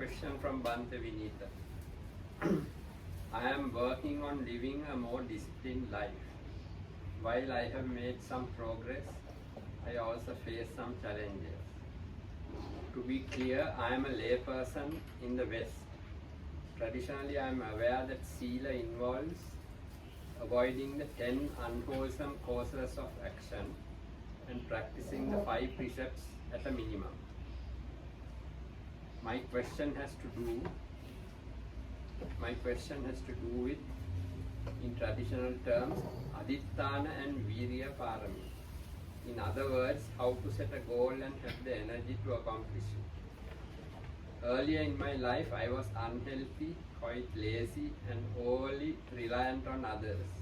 question from Bante Vinita. I am working on living a more disciplined life. While I have made some progress, I also face some challenges. To be clear, I am a layperson in the West. Traditionally, I am aware that Sila involves avoiding the 10 unwholesome causes of action and practicing the 5 precepts at a minimum. My question has to do with, in traditional terms, Aditthana and Virya Parami. In other words, how to set a goal and have the energy to accomplish it. Earlier in my life, I was unhealthy, quite lazy, and wholly reliant on others.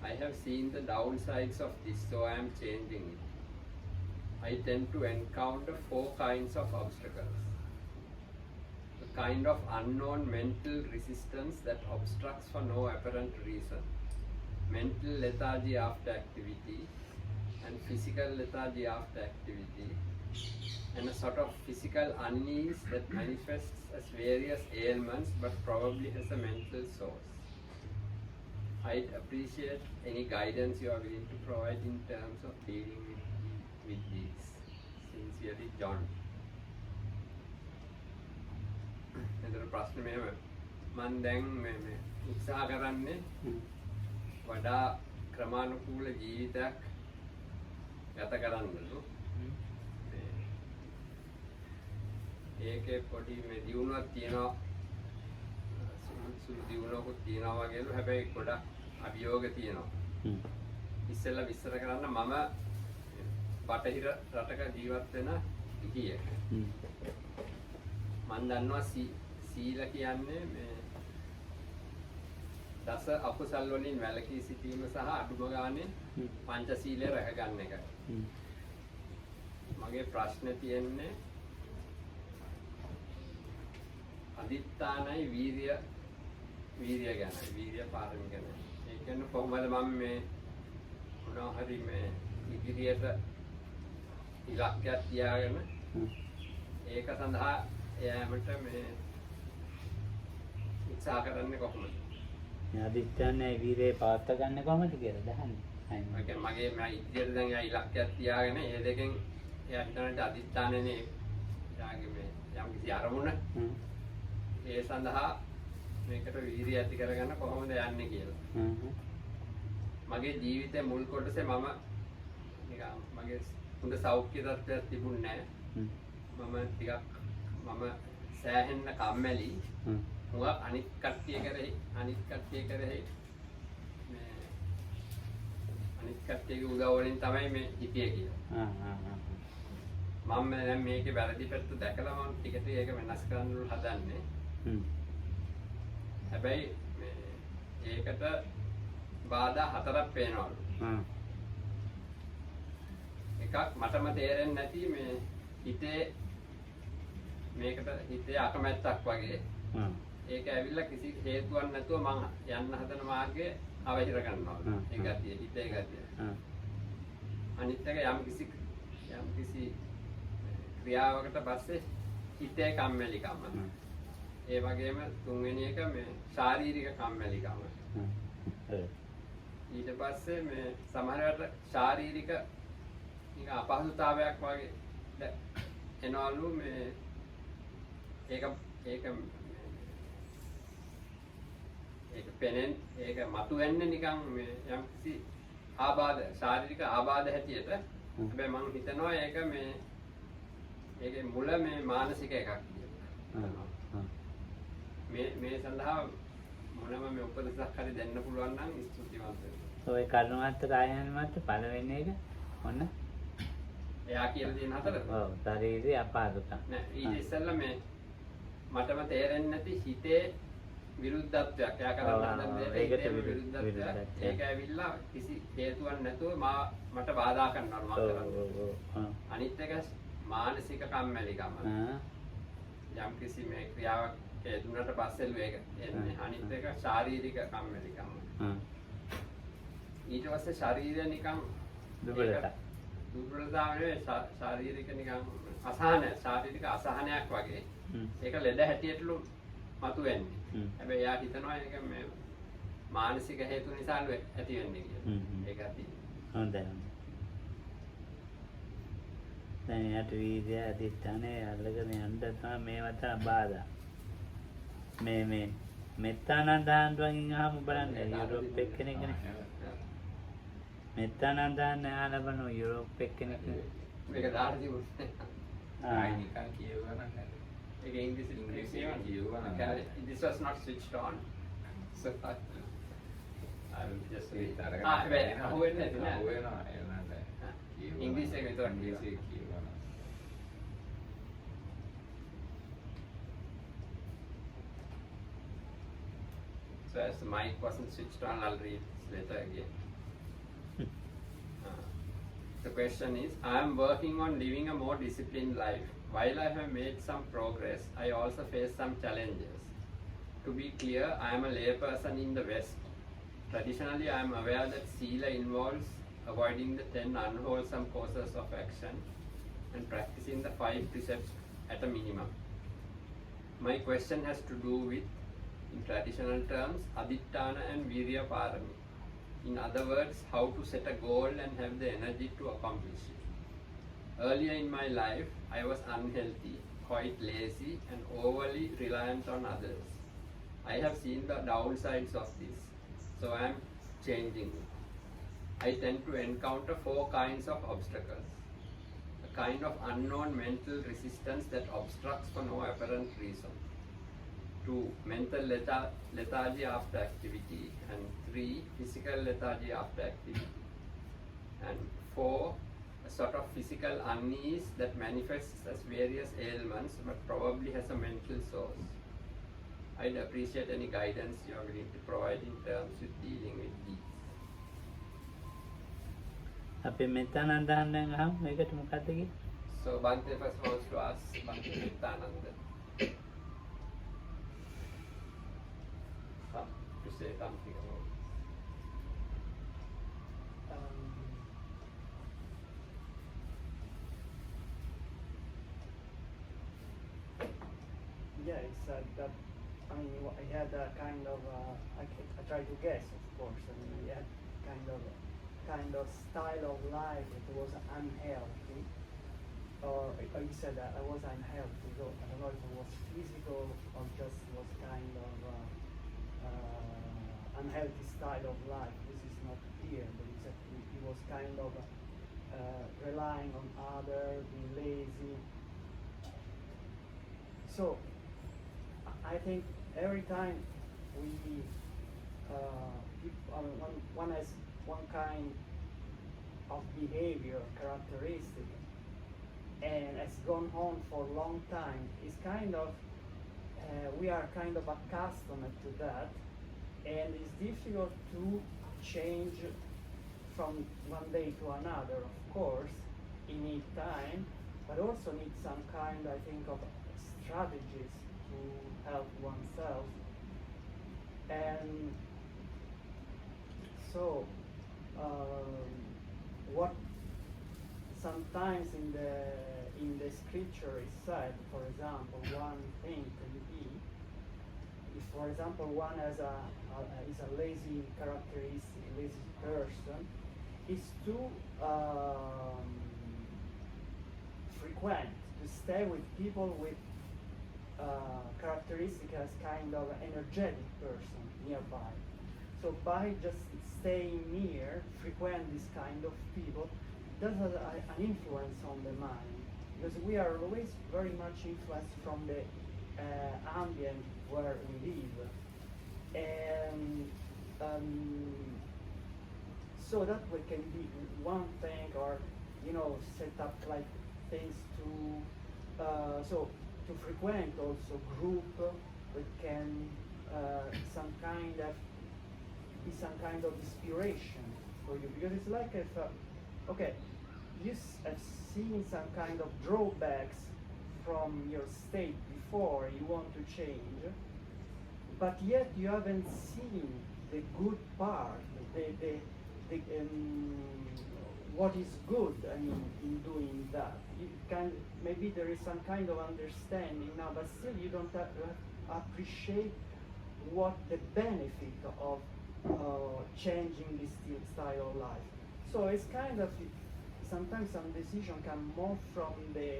I have seen the downsides of this, so I am changing it. I tend to encounter 4 kinds of obstacles. The kind of unknown mental resistance that obstructs for no apparent reason. Mental lethargy after activity and physical lethargy after activity, and a sort of physical unease that manifests as various ailments but probably has a mental source. I'd appreciate any guidance you are willing to provide in terms of dealing with these. Sincerely, John. එතන ප්‍රශ්නේ මෙහෙම මම දැන් මේ උත්සාහ කරන්නේ වඩා ක්‍රමානුකූල ජීවිතයක් ගත කරන්නලු. ඒකේ පොඩි මේ දියුණුවක් තියෙනවා, සුළු දියුණුවකුත් තියෙනවා වගේලු. හැබැයි ගොඩක් අභියෝග තියෙනවා. ඉස්සෙල්ලා විස්තර කරන්න මම බටහිර රටක ජීවත් වෙන ඉතියෙක්. මම දන්නවා සීල කියන්නේ මේ දස අකුසල් වලින් වැළකී සිටීම සහ අඩුම ගානේ පංචශීලය රැක ගන්න එක. මගේ ප්‍රශ්නේ තියෙන්නේ අදිත්තානයි වීර්ය ගැන, වීර්ය පාරමී ගැන. ඒ කියන්නේ කොහොමද මම මේ මොනවා හරි මේ ඉදිරියට ඉලක්කයක් තියාගෙන ඒක සඳහා යෑමට මේ උත්සාහ කරන්නේ කොහොමද? අදිත්‍යන්නේ වීරේ පාත්ත ගන්න කොහොමද කියලා දහන්නේ. මගේ මම ඉදිරියට දැන් යා ඉලක්කයක් තියාගෙන ඒ දෙකෙන් එයා හිතන්නේ අදිත්‍යන්නේ යාගේ මේ යම් කිසි අරමුණ ඒ සඳහා මේකට වීර්යය ඇති කරගන්න කොහොමද යන්නේ කියලා. මගේ ජීවිතේ මුල් කොටසේ මම නිකන් මගේ හොඳ සෞඛ්‍ය තත්ත්වයක් තිබුණේ නැහැ. මම සෑහෙන්න කම්මැලි. හුඟක් අනිත් කට්ටිය කරේ මේ අනිත් කට්ටියගේ උදව් වලින් තමයි මේ හිටියේ කියලා. මම දැන් මේකේ වැරදි පැත්ත දැකලා මම ටික ටික ඒක වෙනස් කරන්න හදන්නේ. හැබැයි ඒකට බාධා 4ක් පේනවලු. එකක් මටම තේරෙන්නේ නැති මේ හිතේ අකමැත්තක් වගේ. ඒක ඇවිල්ලා කිසි හේතුවක් නැතුව මං යන්න හදන මාර්ගයේ අවහිර කරනවා. ඒ ගතිය, හිතේ ගතිය. අනිත් එක යම් කිසි ක්‍රියාවකට පස්සේ හිතේ කම්මැලිකම. ඒ වගේම තුන්වෙනි එක මේ ශාරීරික කම්මැලිකම. ඊට පස්සේ මේ සමහරවිට ශාරීරික නික අපහසුතාවයක් වගේ එනවලු. මේ ඒක මතුවෙන්නේ නිකන් මේ යම් කිසි ශාරීරික ආබාධ හැටියට. හැබැයි මම හිතනවා ඒක ඒකේ මුල මේ මානසික එකක් කියලා. මේ සඳහා මොනම මේ උපදෙසක් හරි දෙන්න පුළුවන් නම් ස්තුතිවන්ත වෙනවා. ඔය කර්ණවත් කායයන් මත පළවෙනි එක ඔන්න එයා කියලා තියෙන 4. ඔව් ශරීරයේ අපහසුතාව. නෑ ඊට ඉස්සෙල්ලා මේ මටම තේරෙන්නේ නැති හිතේ විරුද්ධත්වයක්. එයා කරන්න හදන දෙයට විරුද්ධත්වයක්. ඒක ඇවිල්ලා කිසි හේතුවක් නැතුව මට බාධා කරනවා මම කරන්නේ. අනිත් එක මානසික කම්මැලිකම. යම් කිසි මේ ක්‍රියාවක් දුන්නට පස්සේ ඒක එන්නේ. අනිත් එක ශාරීරික කම්මැලිකම. ඊට පස්සේ ශරීරය නිකන් දුර්වලතාව නෙවෙයි ශාරීරික නිකන් ශාරීරික අසහනයක් වගේ. ඒක ලෙඩ හැටියටලු මතුවෙන්නේ. හැබැයි එයා හිතනවා ඒක මේ මානසික හේතු නිසා ඇති වෙන්නේ කියලා. ඒක ඇති. හොඳයි. දැන් යට වීර්යය අධිෂ්ඨානේ අල්ලගෙන යන්න තමයි මේවා තමයි බාධා. මේ මෙත්තානන්දාන්තුන්ගෙන් අහමු බලන්න යුරෝප් එක්කෙනෙක්නේ. මෙත්තානන්දාන් ආලබන යුරෝප් එක්කෙනෙක්නේ. මේක දාලා තිබුණේ. නිකන් කියවුවා නම් ඒක ඉංග්‍රීසි කියවුවා. This was not switched on. So I will just read. අහුවෙන්නේ නැති නේද? ඉංග්‍රීසි එක විතරක් ඉංග්‍රීසි කියවනවා. So as the mic wasn't switched on, I'll read this later again. The question is, I am working on living a more disciplined life. While I have made some progress, I also face some challenges. To be clear, I am a layperson in the West. Traditionally, I am aware that Sila involves avoiding the 10 unwholesome courses of action and practicing the 5 precepts at a minimum. My question has to do with, in traditional terms, Aditthana and Virya Parami. In other words, how to set a goal and have the energy to accomplish it. Earlier in my life, I was unhealthy, quite lazy and overly reliant on others. I have seen the downsides of this, so I am changing it. I tend to encounter 4 kinds of obstacles. A kind of unknown mental resistance that obstructs for no apparent reason. 2. Mental lethargy after activity. And 3. Physical lethargy after activity. And 4. A sort of physical unease that manifests as various ailments but probably has a mental source. I'd appreciate any guidance you are willing to provide in terms with dealing with these. අපි මෙත්තානන්දාන්ගෙන් අහමු මේකට මොකක්ද කියේ? So Bhante first wants to ask Bhante Nityananda to say something about this. Yeah, it's that. I mean, I had a kind of. I tried to guess, of course. I mean, we had kind of style of life that was unhealthy, or you said that I was unhealthy. So I don't know if it was physical or just was kind of unhealthy style of life. This is not clear, but exactly it was kind of relying on others, being lazy. So I think every time we one has one kind of behavior characteristic and has gone on for a long time, it's kind of we are kind of accustomed to that, and it's difficult to change from one day to another. Of course, you need time, but also need some kind, I think, of strategies to help oneself. And so what sometimes in the scripture is said, for example, one thing can be, if for example one is a lazy characteristic, lazy person, is to frequent, to stay with people with characteristic as kind of energetic person nearby. So by just staying near, frequent this kind of people, does have an influence on the mind, because we are always very much influenced from the ambient where we live, and so that we can be one thing, or set up like things to so to frequent also group that can some kind of be some kind of inspiration for you, because it's like if okay, you have seen some kind of drawbacks from your state before you want to change, but yet you haven't seen the good part, the what is good, I mean, in doing that. You can, maybe there is some kind of understanding now, but still you don't appreciate what the benefit of changing this style of life. So it's kind of, sometimes some decision come more from the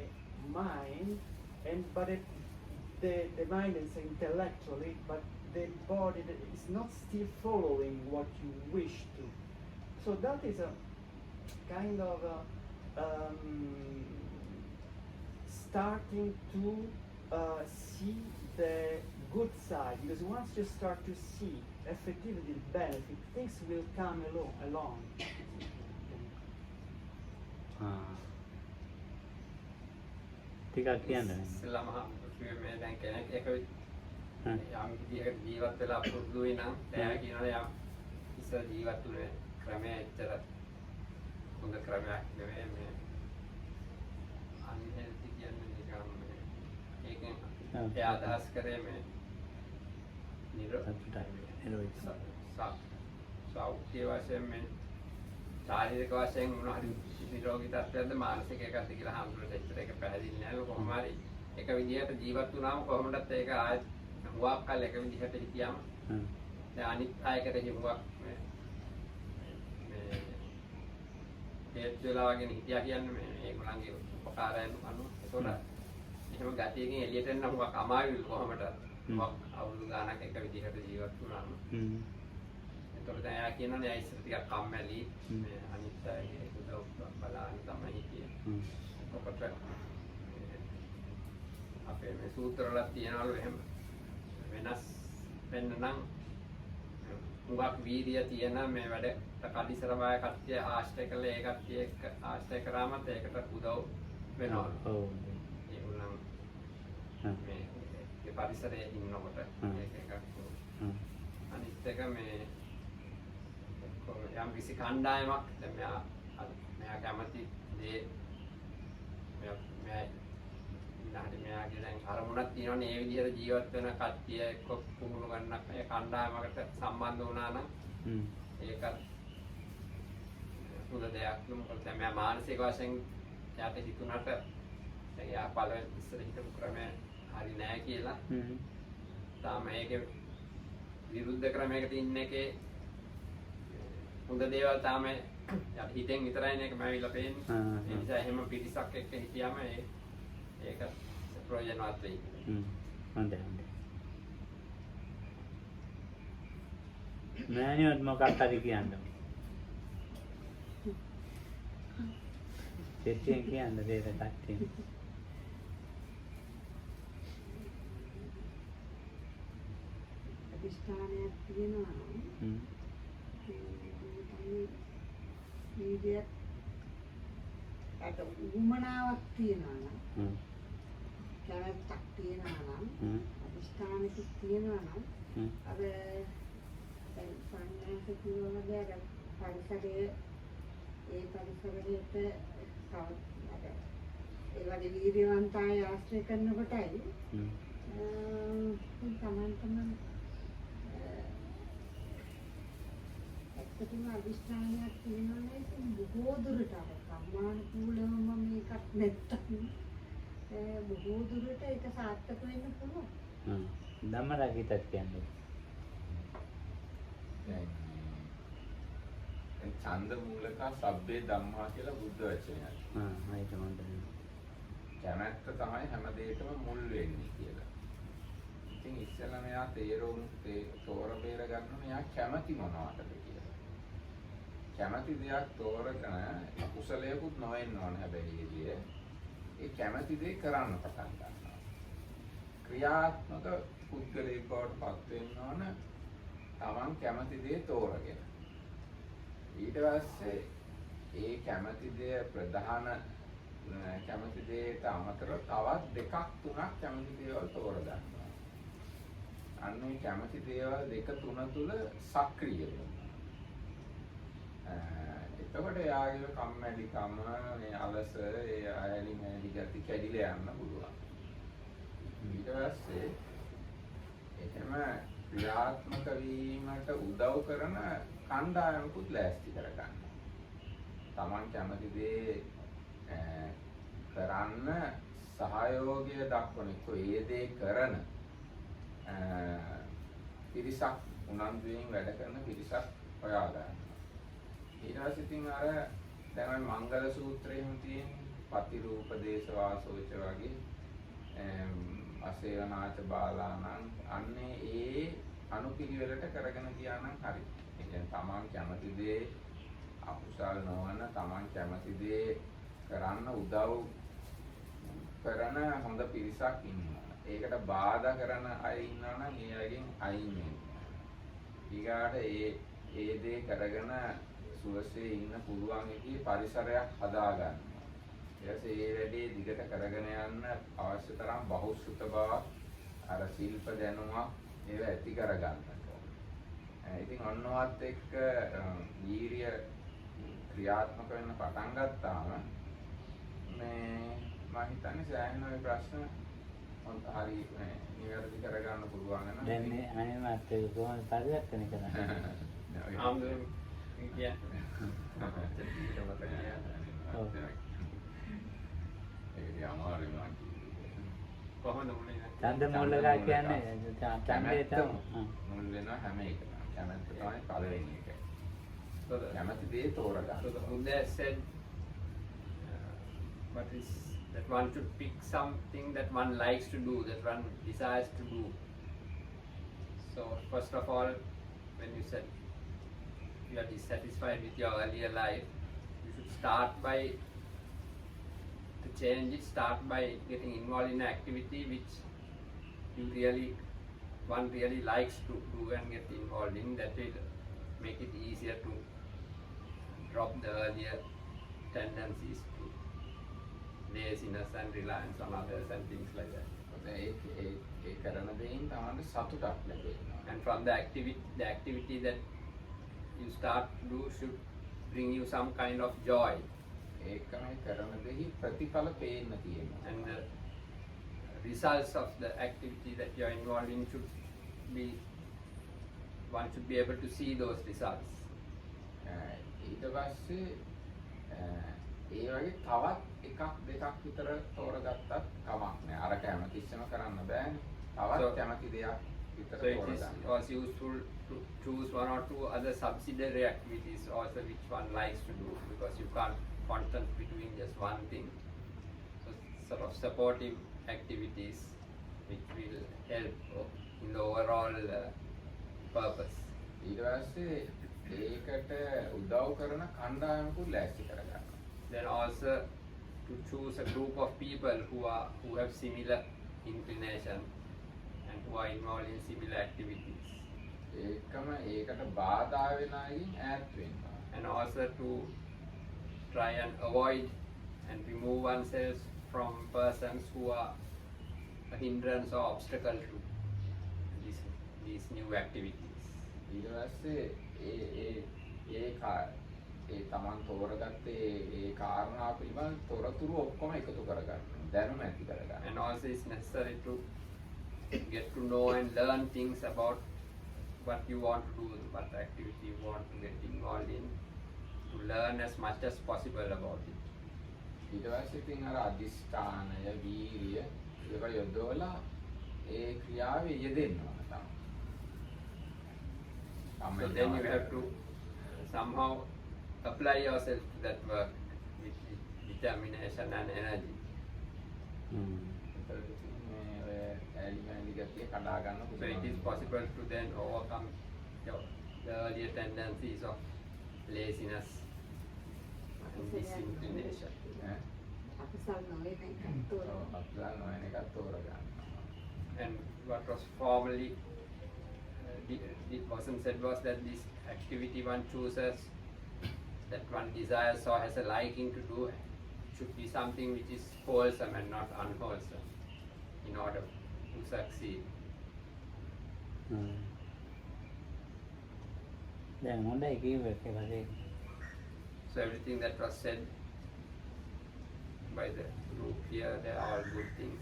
mind, but the mind is intellectually, but the body is not still following what you wish to. So that is a kind of starting to see the good side, because once you start to see effectively the benefit, things will come along. ටිකක් කියන්න. ඉස්සෙල්ලාම මේ දැන් කෙනෙක් එක යම් විදිහකට ජීවත් වෙලා පුරුදු වෙනා එයා කියනවා යා ඉස්සර ජීවත් වුණේ ක්‍රමයේ ඇත්තට හොඳ ක්‍රමයක් නෙවෙයි මේ අන්හෙල්ති කියන්නේ නිකම් මේ ඒකෙන් එයා අදහස් කරේ මේ සෞඛ්‍ය වශයෙන් මේ ශාරීරික වශයෙන් මොනවා හරි නිරෝගී තත්ත්වයක්ද මානසික එකක්ද කියලා හඳුනන දෙච්චර එක පැහැදිලි නෑ. කොහොම හරි එක විදිහට ජීවත් වුණාම කොහොමදත් ඒක ආයෙත් හුඟක් කල් එක විදිහට හිටියාම දැන් අනිත් අයකට හිමුවක් මේ හේත් වෙලා වගේ හිටියා කියන්නේ මේ ඒගොල්ලන්ගේ උපකාරයන් අනුව. ඒතකොට එහෙම ගතියකින් එළියට එන්න හුඟක් අමාරුයි කොහොමද? අවුරුදු ගානක් එක විදිහට ජීවත් වුණාම. එතකොට දැන් එයා කියනවානේ එයා ඉස්සර ටිකක් කම්මැලි මේ අනිත් අයගේ උදව් බලාගෙන තමයි හිටියේ. ඔකට අපේ මේ සූත්‍රවල තියනවලු එහෙම වෙනස් වෙන්න නම් හුඟක් වීර්යය තියෙන මේ වැඩට කඩිසරවාය කට්ටිය ආශ්‍රය කළේ ඒ කට්ටිය එක්ක ආශ්‍රය කරාමත් ඒකට උදව් වෙනවා. ඔව්. ඒගොල්ලන් මේ ඒ පරිසරයේ ඉන්නකොට ඒක එකක්. අනිත් එක මේ යම් කිසි කණ්ඩායමක් දැන් මෙයා කැමති දේ මෙයාගේ දැන් අරමුණක් තියෙනවනේ ඒ විදිහට ජීවත් වෙන කට්ටිය එක්ක පුහුණු ගන්නක් ඒ කණ්ඩායමකට සම්බන්ධ වුණා නම් ඒකත් හොඳ දෙයක් නෙමෙයි. මොකද දැන් මෙයා මානසික වශයෙන් යාට හිතුණාට දැන් යා පළවෙනි ඉස්සර හිතපු ක්‍රමය හරි නෑ කියලා තාම ඒකේ විරුද්ධ ක්‍රමයකට ඉන්න එකේ හොඳ දේවල් තාම යට හිතෙන් විතරයි මේක මැවිලා පේන්නේ. ඒ නිසා එහෙම පිටිසක් එක්ක හිටියාම ඒක ප්‍රයෝජනවත් වෙයි. හොඳයි. මෑණියොත් මොකක් හරි කියන්න. දෙයෙන් කියන්න දෙයක් නැත්තේ. අධිෂ්ඨානයක් තියෙනවා. විදියට අද උමනාවක් තියෙනවා නම් කැමැත්තක් තියෙනවා නම් අධිෂ්ඨානයක් තියෙනවා නම් අර දැන් සංඥාක කියනවාගේ අර පරිසරයේ ඒ පරිසරයට ඒ වගේ වීර්යවන්ත අය ආශ්‍රය කරනකොටයි තමන්ටම ඇත්තටම අධිෂ්ඨානයක් තියෙනවා නේද? බොහෝ දුරට අර සම්මානුකූලවම මේකක් නැත්තම් බොහෝ දුරට ඒක සාර්ථක වෙන්න පුළුවන්. ධම්මරාගීතත් කියන්නේ. දැන් ඡන්ද මූලක සබ්බේ ධම්මා කියලා බුද්ධ වචනයක්. ඒක හොඳයි. කැමැත්ත තමයි හැම දෙයකම මුල් වෙන්නේ කියලා. ඉතින් ඉස්සෙල්ලා මෙයා තෝර බේර ගන්න මෙයා කැමැති මොනවටද කියලා. කැමැති දෙයක් තෝරගෙන කුසලයකුත් නොවෙන්න ඕන හැබැයි ඒ කැමැති දේ කරන්න පටන් ගන්නවා. ක්‍රියාත්මක පුද්ගලයෙක් බවට පත් වෙන්න ඕන තමන් කැමැති දේ තෝරගෙන. ඊට පස්සේ ඒ කැමැති දේ ප්‍රධාන කැමැති දේට අමතරව තවත් දෙකක් තුනක් කැමැති දේවල් තෝරගන්නවා. අන්න ඒ කැමැති දේවල් දෙක තුන තුල සක්‍රිය වෙනවා. එතකොට යාගේ කම්මැලිකම, මේ අලස, ඒ අයලි මැලි ගති කැඩිලා යන්න පුළුවන්. ඊට පස්සේ එහෙම ක්‍රියාත්මක වීමට උදව් කරන කණ්ඩායමකුත් ලෑස්ති කරගන්න. තමන් කැමති දේ කරන්න සහයෝගය දක්වන එක්ක ඒ දේ කරන පිරිසක් උනන්දුවෙන් වැඩ කරන පිරිසක් හොයාගන්න. ඊට පස්සේ ඉතින් අර දැන් මංගල සූත්‍රයේම තියෙන පතිරූප දේශ වාසෝච වගේ අසේවනාච බාලාණන් අන්නේ ඒ අනුපිළිවෙලට කරගෙන ගියා නම් හරි. ඒ කියන්නේ තමන් කැමති දේ අකුසල් නොවන තමන් කැමති දේ කරන්න උදව් කරන හොඳ පිරිසක් ඉන්නවා. ඒකට බාධා කරන අය ඉන්නවා නම් ඒ අයගෙන් අයින් වෙන්න. ඊගාට ඒ දේ කරගෙන සුවසේ ඉන්න පුළුවන් එකේ පරිසරයක් හදාගන්න. ඊටසේ ඒ වැඩේ දිගට කරගෙන යන්න අවශ්‍ය තරම් බහුශෘත බවක් අර ශිල්ප දැනුමක් ඒව ඇති කරගන්නට ඕනේ. ඉතින් ඔන්නවත් එක්ක වීරිය ක්‍රියාත්මක වෙන්න පටන් ගත්තාම මේ මම හිතන්නේ සෑහෙන ওই ප්‍රශ්න හොඳ හරි නිවැරදි කරගන්න පුළුවන් වෙනවා. දැන් මේ අනේ මාත් ඒක කොහොමද පරිවර්තන කරන්නේ? කොහොමද මුලින් ඡන්ද මූලිකා කියන්නේ ඡන්දේ තමයි. මුල් වෙනවා හැම එකම. කැමැත්ත තමයි පළවෙනි එක. කැමැති දේ තෝරගන්න. So the Buddha said, what is that one should pick something that one likes to do, that one desires to do. So first of all, when you said you are dissatisfied with your earlier life, you should start by to change it. Start by getting involved in an activity which one really likes to do and get involved in. That will make it easier to drop the earlier tendencies to laziness and reliance on others and things like that. ඒ කරන දෙයින් තමයි සතුටක් ලැබෙන්නේ. And from the activity that you start to do should bring you some kind of joy. ඒකමයි කරන දෙහි ප්‍රතිඵල පේන්න තියෙනවා. And the results of the activity that you are involved in should be, one should be able to see those results. ඊට පස්සේ ඒ වගේ තවත් එකක් දෙකක් විතර තෝරගත්තත් කමක් නෑ. අර කැමතිස්සම කරන්න බෑනේ. තවත් කැමති දෙයක් විතර So it is තෝරගන්න. also useful to choose one or two other subsidiary activities also which one likes to do, because you can't concentrate between just one thing. So sort of supportive activities which will help in the overall purpose. ඊට පස්සේ ඒකට උදව් කරන කණ්ඩායමකුත් ලෑස්ති කරගන්න. Then also to choose a group of people who have similar inclination and who are involved in similar activities. ඒකම ඒකට බාධා වෙන අයින් ඈත් වෙන්න. And also to try and avoid and remove oneself from persons who are a hindrance or obstacle to these new activities. ඊට පස්සේ ඒ තමන් තෝරගත්තේ ඒ කාරණා පිළිබඳ තොරතුරු ඔක්කොම එකතු කරගන්න. දැනුම ඇති කරගන්න. And also it's necessary to get to know and learn things about what you want to do, what activity you want to get involved in, to learn as much as possible about it. ඊට පස්සේ ඉතින් අර අදිෂ්ඨානය, වීරිය ඒවා යොදවලා ඒ ක්‍රියාවේ යෙදෙන්න ඕන තමයි. So then you have to somehow apply yourself to that work with determination and energy. So it is possible to then overcome the earlier tendencies of laziness and disinclination. අකුසල් නොවේ එකක් තෝරගන්න. And what was formerly it wasn't said was that this activity one chooses, that one desires or has a liking to do, should be something which is wholesome and not unwholesome in order to succeed. දැන් හොඳයි කිව්ව එක වගේ. So everything that was said by the group here, they are all good things.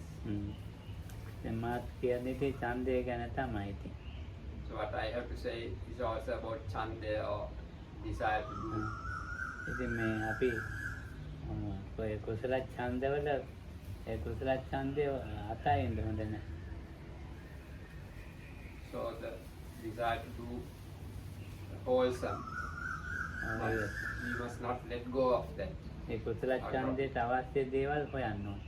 දැන් මාත් කියන්නේ ඉතින් ඡන්දය ගැන තමයි ඉතින්. So what I have to say is also about chanda or desire to do. ඉතින් මේ අපි ඔය කුසල ඡන්දවල ඒ කුසල ඡන්දය අතරින්ද හොඳ නැහැ. So the desire to do wholesome, we must not let go of that. ඒ කුසල ඡන්දයට අවශ්‍ය දේවල් හොයන්න ඕන.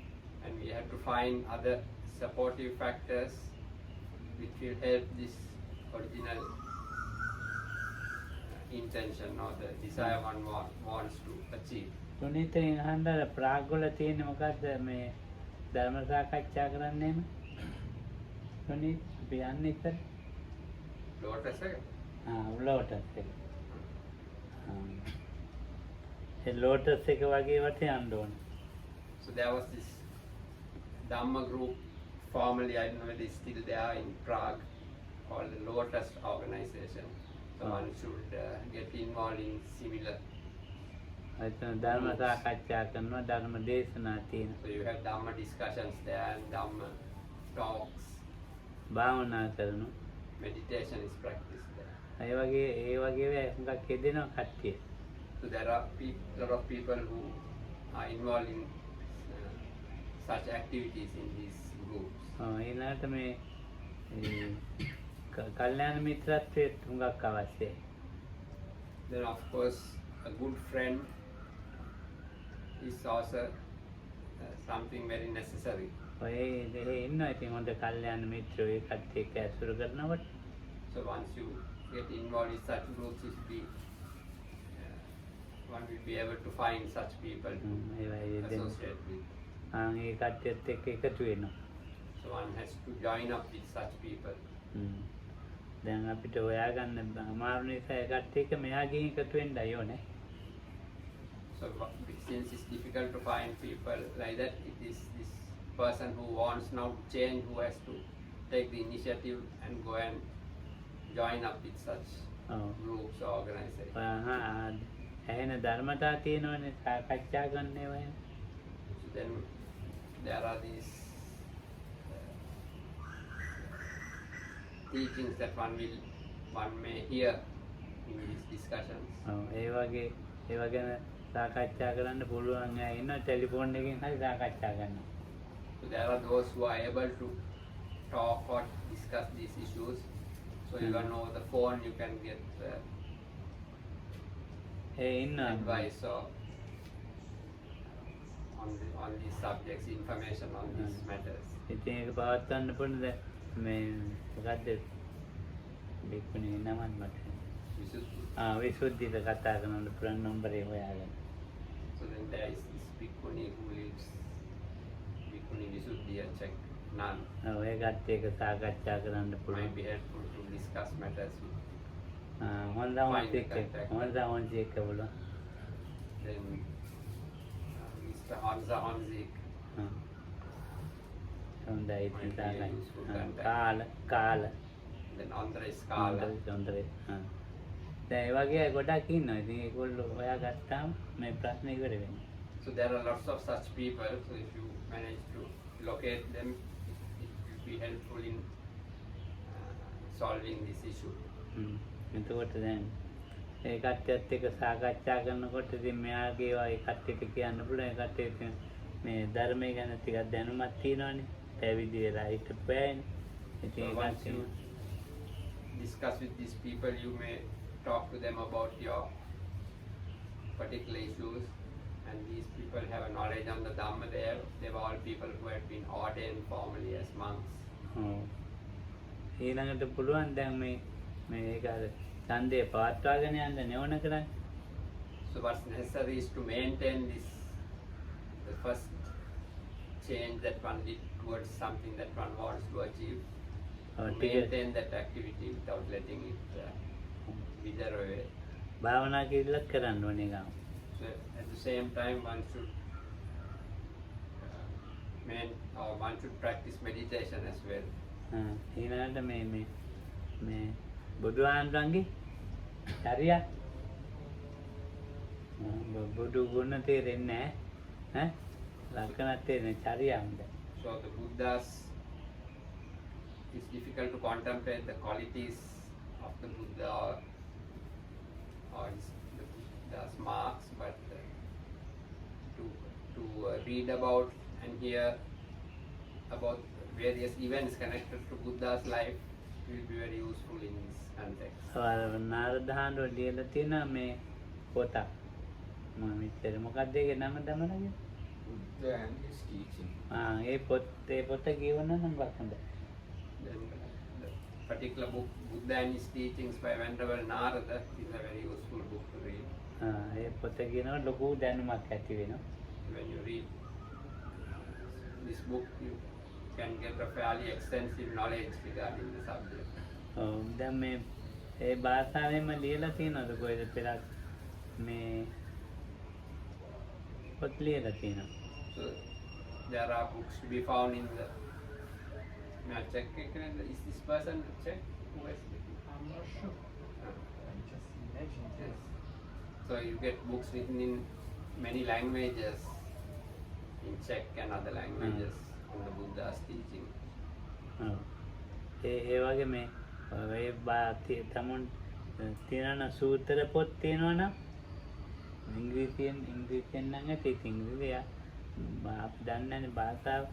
And we have to find other supportive factors which will help this original intention or the desire one wants to achieve. තුනිතෙන් අහන්න ප්‍රාග් වල තියෙන මොකද්ද මේ ධර්ම සාකච්ඡා කරන්නේම? තුනිත අපි යන්නේ ඉතින් Lotus එක? ලෝටස් එක. ඒ ලෝටස් එක වගේ වට යන්න ඕන. So there was this Dhamma group, formerly I don't know whether it's still there in Prague, called the Lotus organization. So one should get involved in similar. එතන ධර්ම සාකච්ඡා කරනවා ධර්ම දේශනා තියෙනවා. So you have Dhamma discussions there and Dhamma talks. භාවනා කරනවා. Meditation is practiced there. ඒ වගේ හුඟක් යෙදෙනවා කට්ටිය. So there are lot of people who are involved in such activities in these groups. ඊළඟට මේ කල්යාණ මිත්‍රත්වයේ හුඟක් අවශ්‍යයි. Then of course a good friend is also something very necessary. ඔය ඉන්නවා ඉතින් හොඳ කල්යාණ මිත්‍රයෝ ඒ කට්ටිය එක්ක ඇසුරු කරනකොට. So once you get involved in such groups, one will be able to find such people to associate with. ඒ කට්ටියත් එක්ක එකතු වෙනවා. So one has to join up with such people. දැන් අපිට හොයාගන්න අමාරු නිසා ඒ කට්ටිය එක්ක මෙහා ගිහින් එකතු වෙන්නයි ඕනේ. So since it's difficult to find people like that, it is this person who wants now to change who has to take the initiative and go and join up with such groups or organizations. එහෙන ධර්මතා තියෙනවනේ සාකච්ඡා කරන්න ඒවා. So then there are these teachings that one may hear in these discussions. ඒ වගේ සාකච්ඡා කරන්න පුළුවන් අය ඉන්න ටෙලිෆෝන් එකකින් හරි සාකච්ඡා කරනවා. So there are those who are able to talk or discuss these issues. So even over the phone you can get advice or on these subjects, information on these matters. ඉතින් ඒක පවත්වන්න පුළුවන් මේ මොකද්ද බික්කුණේ නමක් මට. විසුද්ධියට කතා කරන්න පුළුවන් නම්බරේ හොයාගන්න. So then there is this Bhikkhuni who lives Bhikkhuni Visuddhiya check none. ඔය කට්ටිය එක සාකච්ඡා කරන්න Might පුළුවන්. be helpful to discuss matters with. හොඳ එක්ක පුළුවන්. Then Mr. Hansa Hanzik. හොඳයි ඉතින් සාකච්ඡා. කාල. Then Andres Kala. දැන් ඒ වගේ අය ගොඩක් ඉන්නවා. ඉතින් ඒගොල්ලෝ හොයාගත්තාම මේ ප්‍රශ්නේ ඉවර වෙනවා. So there are lots of such people. So if you manage to locate them, it will be helpful in solving this issue. එතකොට දැන් ඒ කට්ටියත් එක්ක සාකච්ඡා කරනකොට ඉතින් මෙයාගේ ඒ කට්ටියට කියන්න පුළුවන්. ඒ කට්ටියට මේ ධර්මය ගැන ටිකක් දැනුමක් තියෙනවනේ. පැවිදි වෙලා හිටපු අයනේ. ඉතින් So once you discuss with these people, you may talk to them about your particular issues, and these people have a knowledge on the Dhamma. They were all people who had been ordained formally as monks. ඊළඟට පුළුවන් දැන් මේ ඒක අර ඡන්දේ පවත්වාගෙන යන්න නෙවන කරන්නේ. So what's necessary is to maintain this, the first change that one did towards something that one wants to achieve. Maintain that activity without letting it wither away. භාවනා කිරිලක් කරන්න ඕනේ ගාම. So at the same time one should one should practice meditation as well. ඊළඟට මේ බුදුහාමුදුරන්ගේ චර්යා බුදු ගුණ තේරෙන්නේ නැහැ. ලක්ෂණ තේරෙන්නේ චර්යා හොඳයි. So the Buddhas, it's difficult to contemplate the qualities of the Buddha or does marks, but to read about and hear about various events connected to Buddha's life will be very useful in this context. නාරදහාන්ඩ ලියලා තියෙනවා මේ පොතක්. මම මෙච්චර මොකක්ද ඒකේ නම දමනගේ? Buddha and his teaching. ඒ පොත කියවන්න නම් වක්කන්ද. Then the particular book, Buddha and his teachings by Venerable Narada, is a very useful book to read. ඒ පොත කියනවා ලොකු දැනුමක් ඇති වෙනවා. When you read this book, you can get a fairly extensive knowledge regarding the subject. දැන් මේ ඒ භාෂාවෙන්ම ලියලා තියෙනවද කොහෙද පෙරක් මේ පොත් ලියලා තියෙනවා. So there are books to be found in the. May I check? Is this person check? Who is it? I'm not sure. I just imagine this. So you get books written in many languages, in Czech and other languages, on the Buddha's teaching. ඒ වගේ මේ ඒ තමුන් තියෙන සූත්‍ර පොත් තියෙනවා නම් ඉංග්‍රීසියෙන් නම් ඇති ඉංග්‍රීසිය අපි දන්නේ නැහැ භාෂාව.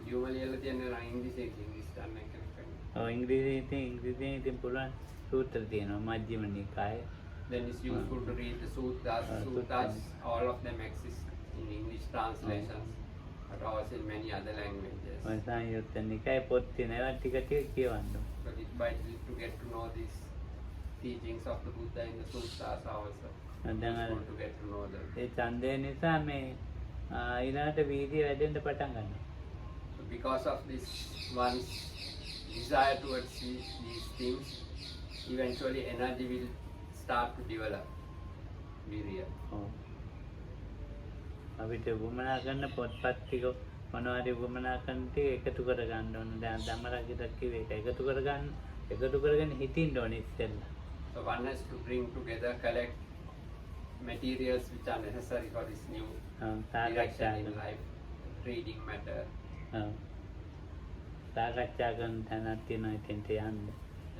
ලියවලා තියෙනවා ඉංග්‍රීසියෙන් දන්නේ නැහැ. ඉංග්‍රීසියෙන් ඉතින් පුළුවන් සූත්‍ර තියෙනවා මජ්ක්‍ධිම නිකායේ. Then it's useful to read the suttas. Suttas, all of them exist in English translations, but also in many other languages. ඔය සංයුත්ත නිකායේ පොත් තියෙනවා ටික ටික කියවන්න. But it's vital to get to know these teachings of the Buddha in the suttas also. And then useful to get to know them. ඒ ඡන්දය නිසා මේ ඊළඟට වීර්යය වැඩෙන්න පටන් ගන්නවා. So because of this one's desire towards these things, eventually energy will start to develop. Virya. අපිට වුමනා කරන පොත්පත් ටික මොනවාරි වුමනා කරන ටික එකතු කර ගන්න ඕන. දැන් ධම්මරාජිට කිව්වේ ඒක එකතු කරගෙන හිතින්න ඕනේ ඉස්සෙල්ලා. So one has to bring together, collect materials which are necessary for this new direction in life, reading matter. සාකච්ඡා කරන තැනක් තියෙනවා ඉතින්ට යන්න.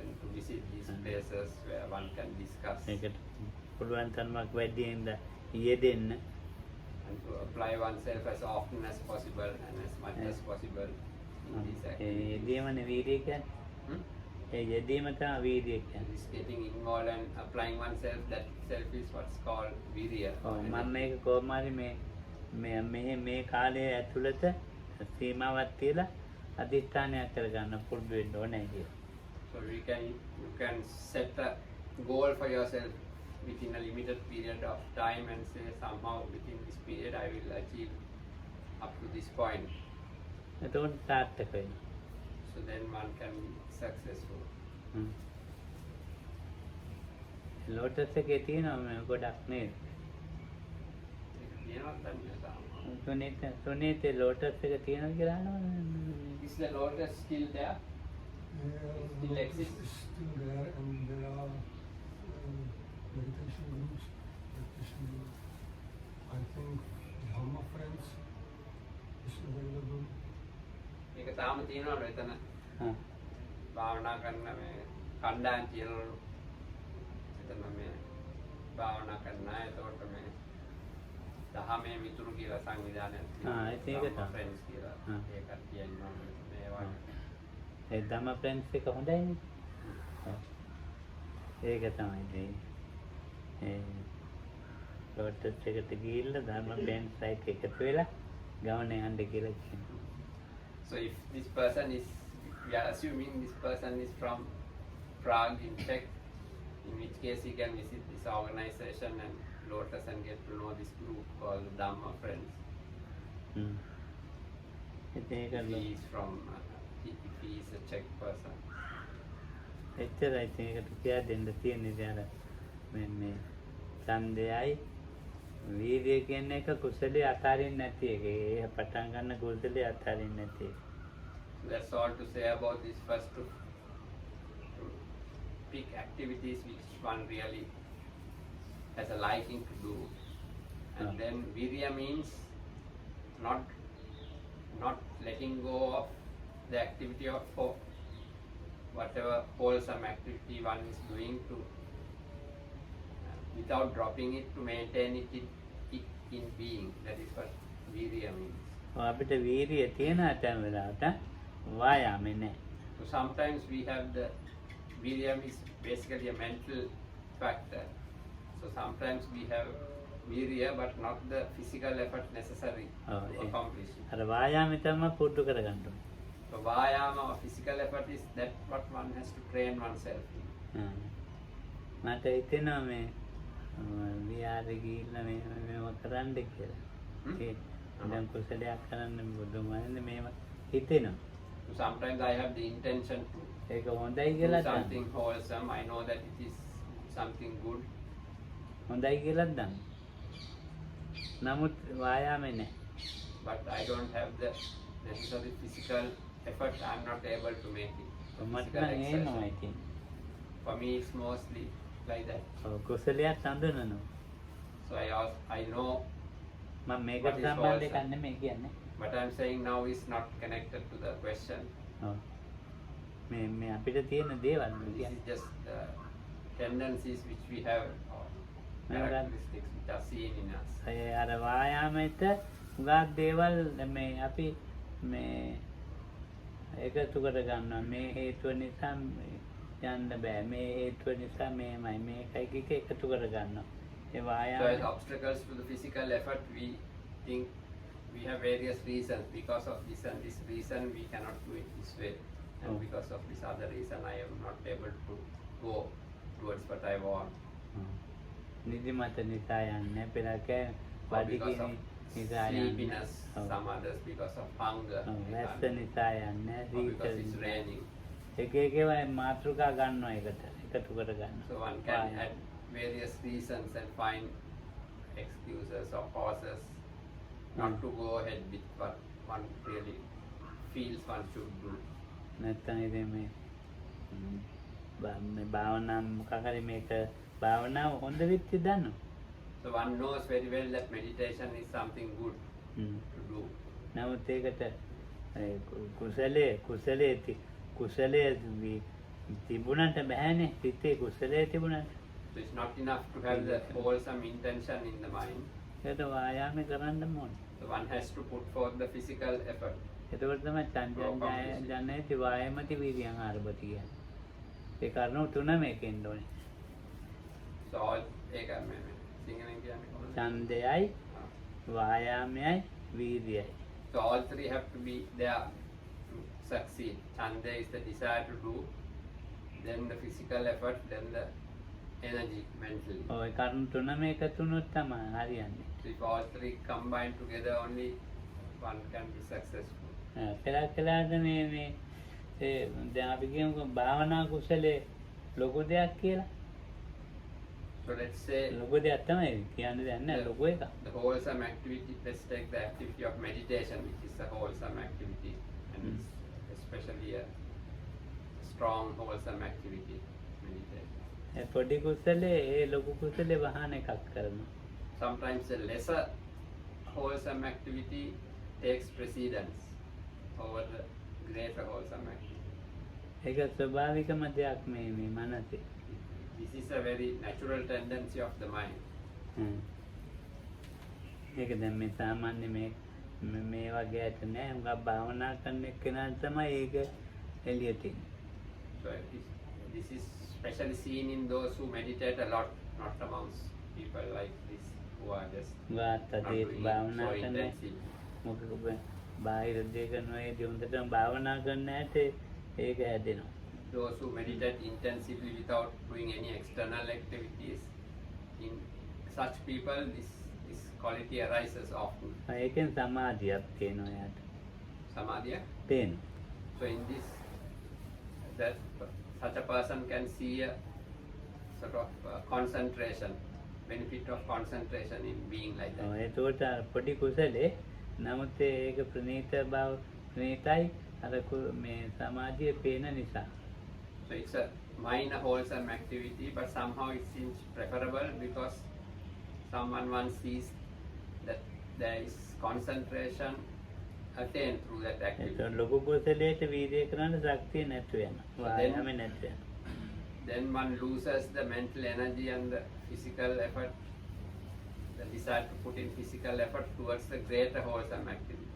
And to visit these places where one can discuss. ඒකට පුළුවන් තරමක් වැඩියෙන් යෙදෙන්න. And to apply oneself as often as possible and as much as possible in these activities. යෙදීමනේ වීර්යය කියන්නේ. ඒ යෙදීම තමයි වීර්යය කියන්නේ. This getting involved and applying oneself, that itself is what's called virya. මම මේක කොහොම හරි මේ කාලය ඇතුළත සීමාවක් තියලා අධිෂ්ඨානයක් කරගන්න පුරුදු වෙන්න ඕනේ කියලා. So you can set a goal for yourself within a limited period of time and say somehow within this period I will achieve up to this point. එතකොට සාර්ථක වෙනවා. So then one can be successful. Lotus එකේ තියෙනවා ගොඩක් නේද? Sunita Lotus එක තියෙනවා කියලා අහනවා. Is the lotus still there? Still exists? It's still there, and there are meditation groups practicing. I think Dhamma Friends is available. ඒක තාම තියෙනවලු එතන. භාවනා කරන මේ කණ්ඩායම් තියෙනවලු. එතන මේ භාවනා කරන අය එතකොට මේ දහමේ මිතුරු කියලා සංවිධානයක් තියෙනවා. ඒක තමයි. Friends කියලා. ඒකත් කියනවා මේ වගේ. ඒ ධම්ම ෆ්‍රෙන්ඩ්ස් එක හොඳයිනේ. ඒක තමයි ඒ ලෝටස් එකට ගිහිල්ලා ධම්ම ෆ්‍රෙන්ඩ්ස් සයිට් එකතු වෙලා ගමන යන්න කියලා කියනවා. So if this person is, we are assuming this person is from Prague in Czech, in which case he can visit this organization and Lotus and get to know this group called Dhamma Friends. If he is from, if he is a Czech person. එච්චරයි ඒකට කියා දෙන්න තියෙන්නේ දැන් මේ ඡන්දයයි වීර්යය කියන එක කුසලයේ අතාරින්න නැති එක. ඒ පටන් ගන්න කුසලයේ අතාරින්න නැති එක. That's all to say about this. First to pick activities which one really has a liking to do, and then virya means not letting go of the activity of whatever wholesome activity one is doing to without dropping it to maintain it in being. That is what virya means. අපිට වීරිය තියෙන ඇතැම් වෙලාවට වායාමේ නැහැ. So sometimes we have the virya is basically a mental factor. So sometimes we have virya but not the physical effort necessary Oh, to yeah. accomplish it. අර වායාමේ තමයි පුරුදු කරගන්න ඕනේ. So vayama or physical effort is that what one has to train oneself in. මට හිතෙනවා මේ විහාරේ ගිහිල්ලා මේව කරන්න කියලා. ඒ දැන් කුසලයක් කරන්න බුදුමහන්නේ මේව හිතෙනවා. So sometimes I have the intention to ඒක හොඳයි do කියලා something දන්නවා. wholesome. I know that it is something good. හොඳයි කියලා දන්නවා. නමුත් වායාමේ නැහැ. But I don't have the necessary physical effort. I'm not able to make it. So මට physical නම් එනවා exertion. ඉතින්. For me it's mostly like that. කුසලයක් හඳුනනවා. So I know මම මේකට What is සම්බන්ධ wholesome? එකක් නෙමෙයි කියන්නේ. what I'm saying now is not connected to the question. ඔව්. මේ අපිට තියෙන දේවල් This කියන්නේ. is just tendencies which we have or characteristics which are seen in us. අය අර වායාමයට උගත් දේවල් මේ අපි මේ එකතු කර ගන්නවා. මේ හේතුව නිසා යන්න බෑ. මේ හේතුව නිසා මේමයි මේකයි කික එකතු කර ගන්නවා. ඒ So as වායාම obstacles to the physical effort, we think we have various reasons. Because of this and this reason, we cannot do it this way. And Oh. because of this other reason, I am not able to go towards what I want. නිදිමත නිසා යන්නේ පෙරක Or because බඩගිනි of නිසා sleepiness, යන්නේ. some others because of hunger, වැස්ස නිසා යන්නේ or because it's සීතල raining. එක එකව මාතෘකා ගන්නවා එකට එකතු කර ගන්නවා. So one can add various reasons and find excuses or causes not to go ahead with what one really feels one should do. නැත්තම් ඉතින් මේ මේ භාවනා මොකක් හරි මේක භාවනාව හොඳ වෙච්ච දන්නවා. So one knows very well that meditation is something good to do. නමුත් ඒකට කුසලයේ තිබුණට බෑනේ. හිතේ කුසලයේ තිබුණට. So it's not enough to have the wholesome intention in the mind. ඒකට වායාම කරන්න ඕනේ. So one has to put forth the physical effort. එතකොට තමයි ජනේති වායමති වීර්යං ආරභති කියන්නේ. ඒ කරුණු තුනම එකෙන්න ඕනේ. So all සිංහලෙන් කියන්නේ කොහොමද? ඡන්දයයි වායාමයයි වීර්යයයි. So all three have to be there to succeed. Chanda is the desire to do, then the physical effort, then the energy mentally. ඔය කරුණු තුනම එකතු වුණොත් තමයි හරියන්නේ. So if all three combine together, only one can be successful. පෙරකලාට මේ දැන් අපි කියමුකෝ භාවනා කුසලයේ ලොකු දෙයක් කියලා. So let's say ලොකු දෙයක් තමයි කියන්නේ දැන් නෑ ලොකු එකක්. the wholesome activity, let's take the activity of meditation, which is a wholesome activity, and it's especially a strong wholesome activity, meditation. ඒ පොඩි කුසලයේ ඒ ලොකු කුසලයේ වහන එකක් කරනවා. Sometimes a lesser wholesome activity takes precedence over the greater wholesome activity. ඒක ස්වභාවිකම දෙයක් මේ මනසේ. This is a very natural tendency of the mind. ඒක දැන් මේ සාමාන්‍ය මේ වගේ ඇත නෑ. මොකක් භාවනා කරන එක්කෙනා තමයි ඒක එළියට එන්නේ. So this is especially seen in those who meditate a lot, not amongst people like this who are just වාත් not අධේ doing භාවනා so කරන intensively. මොකද බාහිර දේ කරනවා ඒ හොඳටම භාවනා කරන්න ඇතේ ඒක හැදෙනවා. Those who meditate intensively without doing any external activities, in such people this quality arises often. ඒකෙන් සමාධියක් තියෙනවා යාට. Samadhiya. තියෙනවා. So in this, that such a person can see a sort of concentration, benefit of concentration in being like that. ඒකට පොඩි කුසලේ නමුත් ඒක ප්‍රණීත බව ප්‍රණීතයි අර මේ සමාධිය පේන නිසා. So it's a minor wholesome activity, but somehow it seems preferable because one sees that there is concentration attained through that activity. ඒක ලොකු කුසලයට වීර්යය කරන්න ශක්තිය නැතු වෙනවා. වායාම නැතු වෙනවා. then one loses the mental energy and the physical effort, the desire to put in physical effort towards the greater wholesome activity.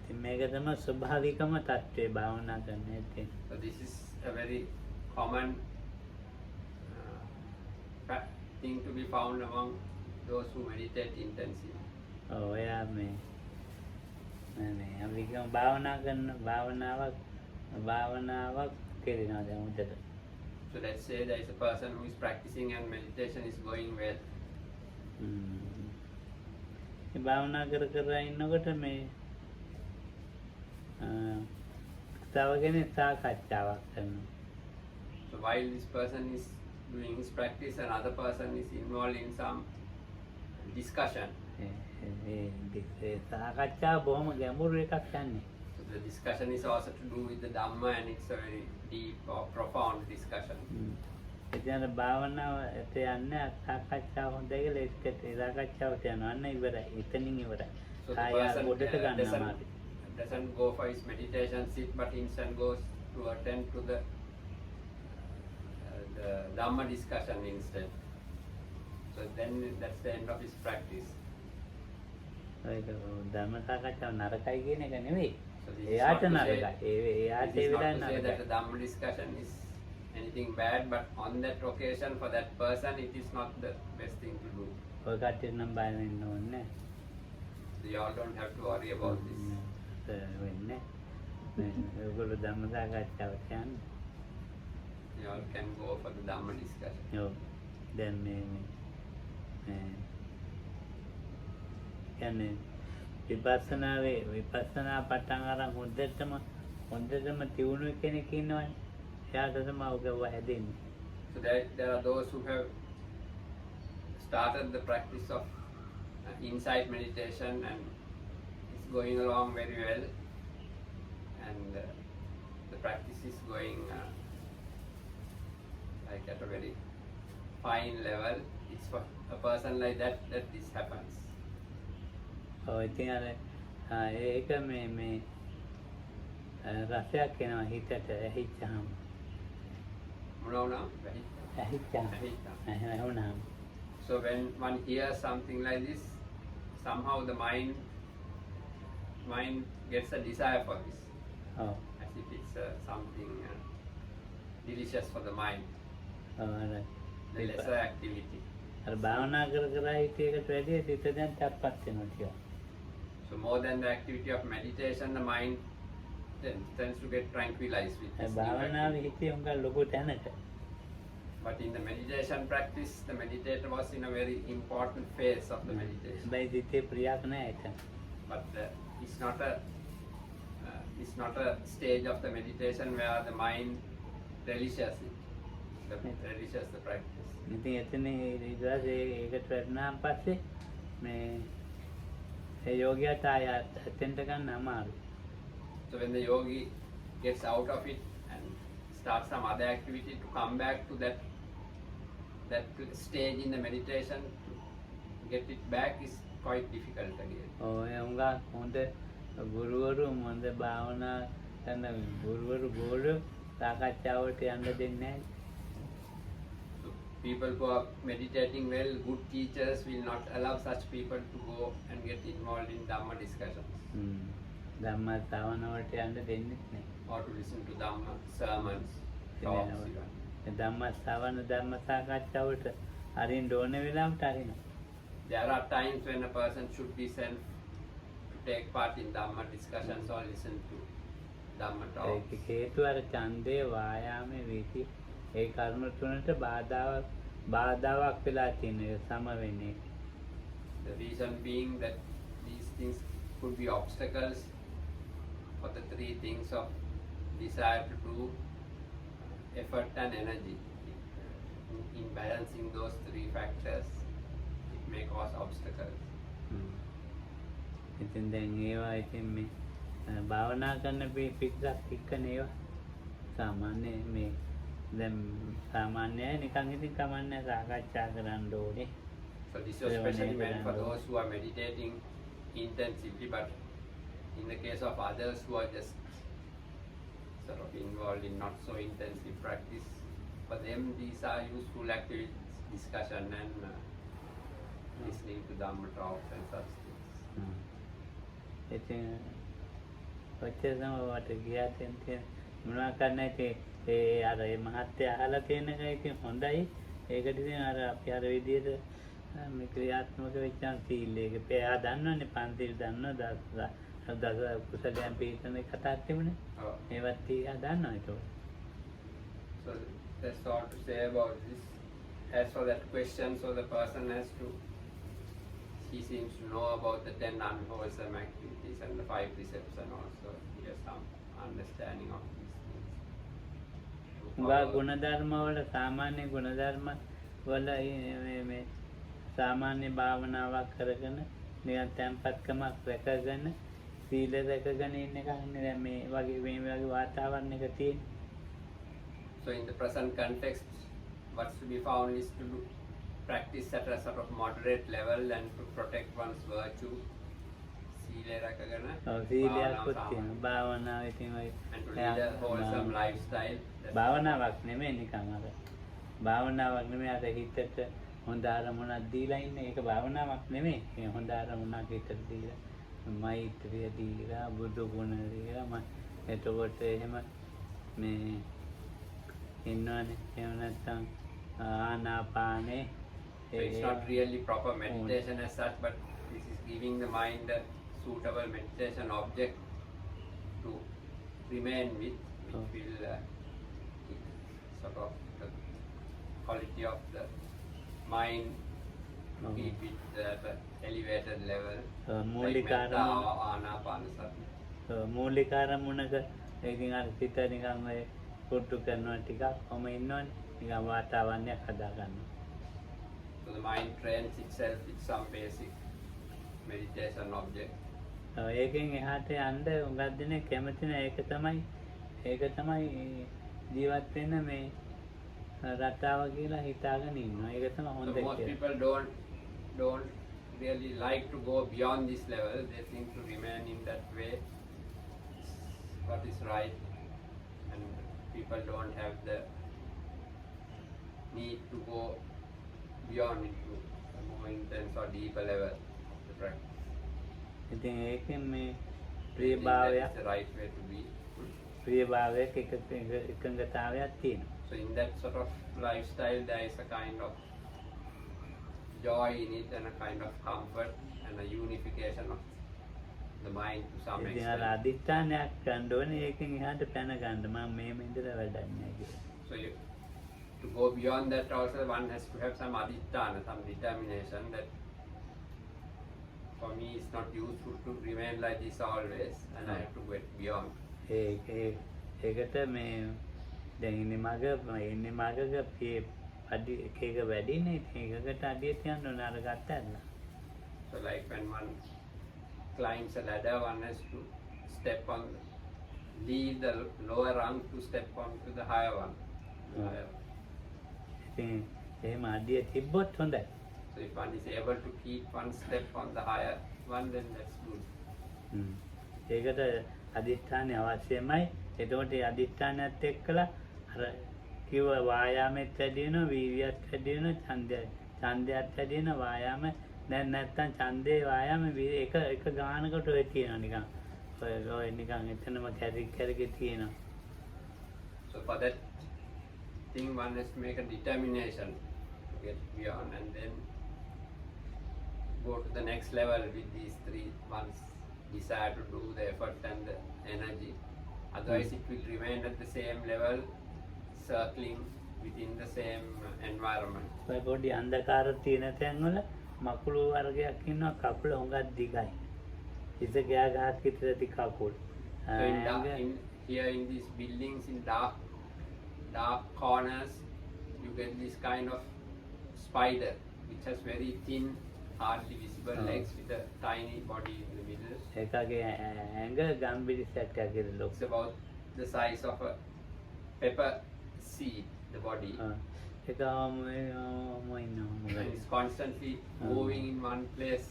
ඉතින් මේක තමයි ස්වභාවිකම தත්ත්වය භාවනා කරන ඇත්තේ. So this is a very common thing to be found among those who meditate intensively. ඔව් එයා මේ අපි කියමු භාවනා කරන භාවනාවක් කරනවා දැන් උදේට. So let's say there is a person who is practicing and meditation is going well. මේ භාවනා කර ඉන්නකොට මේ තව කෙනෙක් සාකච්ඡාවක් කරනවා. So while this person is doing his practice, another person is involved in some discussion. ඒ සාකච්ඡාව බොහොම ගැඹුරු එකක් යන්නේ. So the discussion is also to do with the Dhamma, and it's a very deep or profound discussion. ඉතින් භාවනාව එත යන්නේ සාකච්ඡාව හොඳයි කියලා ඒකට සාකච්ඡාවට යනවා අන්න ඉවරයි. එතනින් ඉවරයි. So the කාය person ගොඩට ගන්නවා. doesn't go for his meditation sit, but instead goes to attend to the Dhamma discussion instead. So then that's the end of his practice. ඒක ධර්ම සාකච්ඡාව නරකයි කියන එක නෙවෙයි. So this is එයාට not to නරකයි. say, එයාට this ඒ is not වෙලාවේ to say that නරකයි. the Dhamma discussion is anything bad, but on that occasion for that person it is not the best thing to do. ඔය කට්ටිය නම් බය වෙන්න ඕනේ So you all don't have to worry about this. වෙන්නේ. ඔයගොල්ලෝ ධර්ම සාකච්ඡාවට යන්න. You all can go for the Dhamma discussion. ඔව්. දැන් මේ කියන්නේ විපස්සනා පටන් අරන් හොඳටම තියුණු කෙනෙක් ඉන්නවනේ. එයාට තමයි ඔගව හැදෙන්නේ. So there are those who have started the practice of insight meditation and it's going along very well, and the practice is going like at a very fine level. It's for a person like that this happens. ඔව් ඉතින් ඒක මේ රසයක් එනවා හිතට ඇහිච්චාම. ඇහුණාම. So when one hears something like this, somehow the mind gets a desire for this, ඔව්. as if it's something delicious for the mind, the lesser activity. අර භාවනා කර හිතේකට වැඩි හිත දැන් තත්පත් වෙනවා කියලා. So more than the activity of meditation, the mind tends to get tranquilized with this new භාවනාවේ activity. හිතේ උංගා ලොකු තැනක. But in the meditation practice, the meditator was in a very important phase of the meditation. හැබැයි හිතේ ප්‍රියක් නැහැ එතන. But it's not a stage of the meditation where the mind relishes it, relishes the practice. ඉතින් එතන ඊට පස්සේ ඒකට වැටුණාන් පස්සේ මේ ඒ යෝගියාට ආය අතෙන්ට ගන්න අමාරුයි. So when the yogi gets out of it and starts some other activity, to come back to that stage in the meditation, to get it back is quite difficult again. ඔය උංගා හොඳ ගුරුවරු හොඳ භාවනා කරන ගුරුවරු ගෝලු සාකච්ඡාවට යන්න දෙන්නේ නැහැ. So people who are meditating well, good teachers will not allow such people to go and get involved in Dhamma discussions ධම්ම ශ්‍රවණවට යන්න දෙන්නේ නැහැ. or to listen to Dhamma sermons, talks even. ධම්ම ශ්‍රවණ ධර්ම සාකච්ඡාවට අරින්න ඕන වෙලාවට අරිනවා. There are times when a person should be sent to take part in Dhamma discussions or listen to Dhamma talks. ඒක හේතුව අර ඡන්දේ වායාමේ වීති ඒ කර්ම තුනට බාධාවක් වෙලා තියෙන ඒ සම වෙන්නේ. The reason being that these things could be obstacles for the three things of desire to do, effort and energy. In balancing those three factors, it may cause obstacles. ඉතින් දැන් ඒවා ඉතින් මේ භාවනා කරන පිටක් එක්කනේ ඒවා සාමාන්‍ය මේ දැන් සාමාන්‍යයි නිකන් ඉතින් කමන්නේ සාකච්ඡා කරන්න ඕනේ. So this was especially meant for those who are meditating intensively, but in the case of others who are just sort of involved in not so intensive practice, For them, these are useful activities, discussion and listening to Dhamma Talk and such things. ඉතින් ඔච්චර තමයි වට ගියා තියෙන මොනවා කරන්න ඉතින් ඒ අර ඒ මහත්ය අහලා තියෙන එක ඉතින් හොඳයි. ඒකට ඉතින් අර අපි අර විදිහට මේ ක්‍රියාත්මක වෙච්චාන් සීලයක පෙයා දන්නවනේ පන්තිල් දන්නවා දස කුසලයන් පිළිතන කතාවක් තිබුණේ. ඒවත් තියා දන්නවා ඒක. So that's all to say about this. As for that question, so the person has to, he seems to know about the 10 unwholesome activities and the 5 precepts and also he has some understanding of these things. ගුණධර්ම වල සාමාන්‍ය ගුණධර්ම වල මේ සාමාන්‍ය භාවනාවක් කරගෙන නිකන් තැම්පත්කමක් රැකගෙන සීල රැකගෙන ඉන්න එකන්නේ දැන් මේ වගේ වාතාවරණයක තියෙන. So in the present context, what's to be found is to practice at a sort of moderate level and to protect one's virtue. Sila rakagana. සීලයක්වත් තියෙනවා. භාවනාව ඉතින් ඔය and to lead a wholesome lifestyle. භාවනාවක් නෙමෙයි නිකන් අර භාවනාවක් නෙමෙයි අර හිතට හොඳ අරමුණක් දීලා ඉන්න ඒක භාවනාවක් නෙමෙයි. ඒ හොඳ අරමුණක් හිතට දීලා මෛත්‍රිය දීලා බුදු ගුණ දීලා එතකොට එහෙම මේ ඉන්නවනේ. එහෙම නැත්නම් ආනාපානේ. So it's not really proper meditation as such, but this is giving the mind a suitable meditation object to remain with, which will sort of the quality of the mind to keep it at an elevated level. මූලික ආනාපානසති. මූලික අරමුණක ඒකින් අර සිත නිකන් ඔය කුට්ටු කරනවා ටිකක් කොහම ඉන්නවනේ. නිකන් වාතාවරණයක් හදා ගන්නවා. So the mind trains itself with some basic meditation object. ඒකෙන් එහාට යන්න උඟක් දෙනෙක් කැමති නැහැ. ඒක තමයි ජීවත් වෙන්න මේ රටාව කියලා හිතාගෙන ඉන්නවා. ඒක තමයි හොඳ So most people don't really like to go beyond this level. They think to remain in that way what is right, and people don't have the need to go beyond into a more intense or deeper level to practice. ඉතින් ඒකෙන් මේ They think that ප්‍රියභාවයක් is the right way to be. ප්‍රියභාවයක් එකඟතාවයක් තියෙනවා. So in that sort of lifestyle, there is a kind of joy in it and a kind of comfort and a unification of the mind to some ඉතින් අර extent. අදිස්ථානයක් ගන්න ඕනේ. ඒකෙන් එහාට පැන ගන්න මම මේම ඉඳලා වැඩක් නැහැ කියලා. So to go beyond that also one has to have some aditthana, some determination that for me it's not useful to remain like this always and I have to get beyond. ඒකට මේ දැන් ඉන්නේ මගක අඩි එක වැඩිනේ. ඒකකට අඩිය තියන්න ඕන අර ගත්තන්න. So like when one climbs a ladder, one has to step on, leave the lower rung to step on to the higher one. ඉතින් එහෙම අඩිය තිබ්බොත් හොඳයි. So if one is able to keep one step on the higher one, then that's good. ඒකට අදිස්ථානය අවශ්‍යමයි. එතකොට ඒ අදිස්ථානයත් එක්කලා අර කිව්ව වායාමෙත් වැඩි වෙනවා, වීර්යයත් වැඩි වෙනවා, ඡන්දයත් වැඩි වෙනවා, වායාම දැන් නැත්තම් ඡන්දේ වායාම එක ගානකට ඔය තියෙනවා නිකන්. ඔය නිකන් එතනම කැරි තියෙනවා. So for that thing one has to make a determination to get beyond and then go to the next level with these three. One's desire to do the effort and the energy. Otherwise it will remain at the same level, circling within the same environment. ඔය පොඩි අන්ධකාර තියෙන තැන්වල මකුළු වර්ගයක් ඉන්නවා. කකුල හොඟක් දිගයි. ඉත ගෑ ගහක් විතර දිග කකුල්. So here in these buildings, in dark corners, you get this kind of spider which has very thin, hardly visible legs with a tiny body in the middle. ඒකගේ ඇඟ ගම්බිරි සැටයක් කියලා ලොකු. It's about the size of a pepper seed, the body. ඒක And it's constantly moving in one place.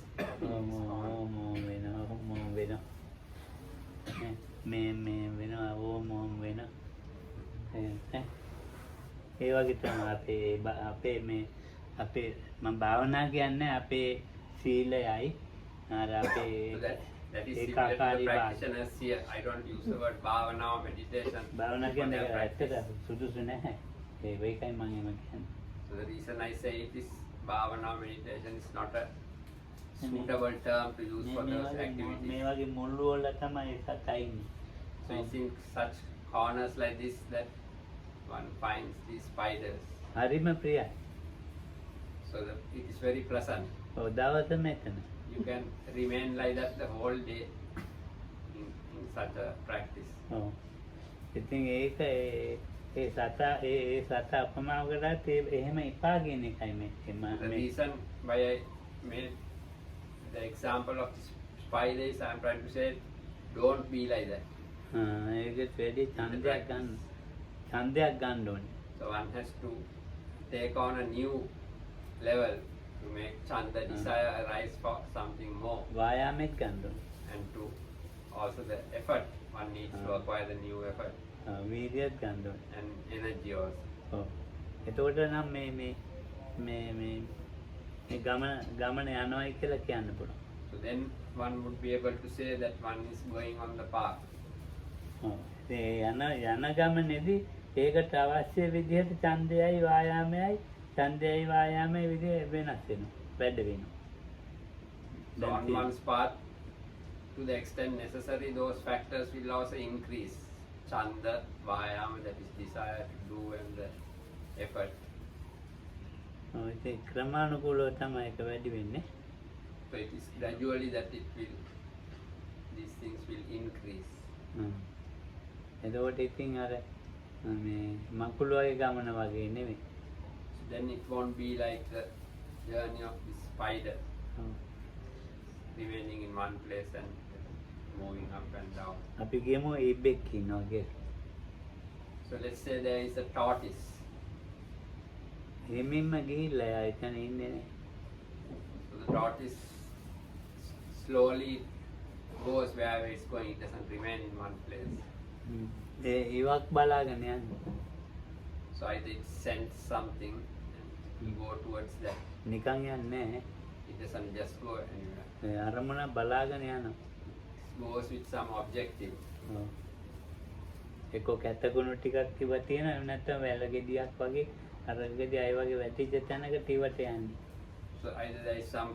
ඒ වගේ තමයි අපේ මේ අපේ මම භාවනා කියන්නේ අපේ සීලයයි අර අපේ So that is similar to the ඒකාකාරී වාග් practitioners here. I don't use the word bhavana or meditation. භාවනා for කියන්නේ their ඇත්තට practice. සුදුසු නැහැ ඒකයි මම එහෙම කියන්නේ So the reason I say it is bhavana or meditation is not a suitable term to use for those මේ activities. වගේ මුල්ලු වල තමයි ඒකත් අයින්නේ So it's in such corners like this that one finds these spiders. හරිම ප්‍රියයි So it is very pleasant. ඔව් දවස මෙතන You can remain like that the whole day in such a practice. ඔව් ඉතින් ඒක ඒ සතා අපමාව කරත් එහෙම එපා කියන එකයි මේ The reason why I made the example of the spider is I am trying to say don't be like that. ඒකත් වැඩි ඡන්දයක් ගන්න ඕනේ So one has to take on a new level to make chanda desire arise for something more, වායාමෙත් ගන්න ඕනේ and to also the effort one needs to acquire the new effort වීර්යයත් ගන්න ඕනේ and energy also. ඔව් එතකොට නම් මේ ගමන යනවායි කියලා කියන්න පුළුවන් So then one would be able to say that one is going on the path. ඔව් ඒ යන ගමනේදී ඒකට අවශ්‍ය විදිහට ඡන්දයයි වායාමයයි විදිහ වෙනස් වෙනවා වැඩ වෙනවා So on one's path, to the extent necessary, those factors will also increase. Chanda, vayama, that is desire to do, and the effort. ඔව් ඉතින් ක්‍රමානුකූලව තමයි ඒක වැඩි වෙන්නේ So it is gradually that these things will increase. එතකොට ඉතින් අර මේ මකුළු වගේ ගමන වගේ නෙමෙයි So then it won't be like the journey of the spider, remaining in one place and moving up and down. අපි කියමු ඉබ්බෙක් ඉන්නවා කියලා So let's say there is a tortoise. හිමින්ම ගිහිල්ලා එයා එතන ඉන්නේ නේ So the tortoise slowly goes wherever it's going. It doesn't remain in one place. ඒ ඉවක් බලාගෙන යන්නේ So either it sends something and you go towards that. නිකන් යන්නේ නැහැ It doesn't just go anywhere. ඒ අරමුණ බලාගෙන යනවා It goes with some objective. ඔව් එක්ක කැතකුණු ටිකක් තිබ තියෙනවා එහෙම නැත්නම් වැල ගෙඩියක් වගේ අර ගෙඩිය අය වගේ වැටිච්ච තැනක ටිවට යන්නේ So either there is some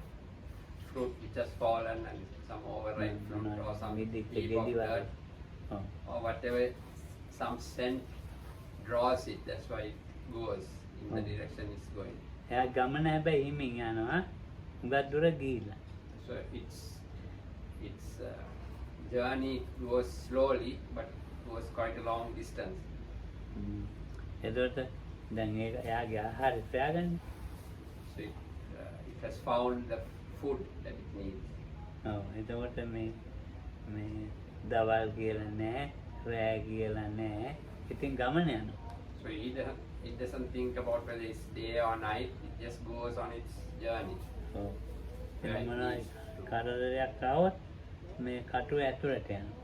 fruit which has fallen and some overripe fruit or some heap of dirt or whatever, some scent draws it. That's why it goes in the direction it's going. එයා ගමන හැබැයි හිමින් යනවා හුඟක් දුර ගිහිල්ලා So its journey goes slowly but goes quite a long distance. එතකොට දැන් ඒක එයාගේ ආහාරය සොයාගන්න So it has found the food that it needs. ඔව් එතකොට මේ දවල් කියලා නැහැ රෑ කියලා නැහැ ඉතින් ගමන යනවා So it doesn't think about whether it's day or night. It just goes on its journey. ඔව් Right. මොනවා කරදරයක් ආවොත් මේ කටුව ඇතුළට යනවා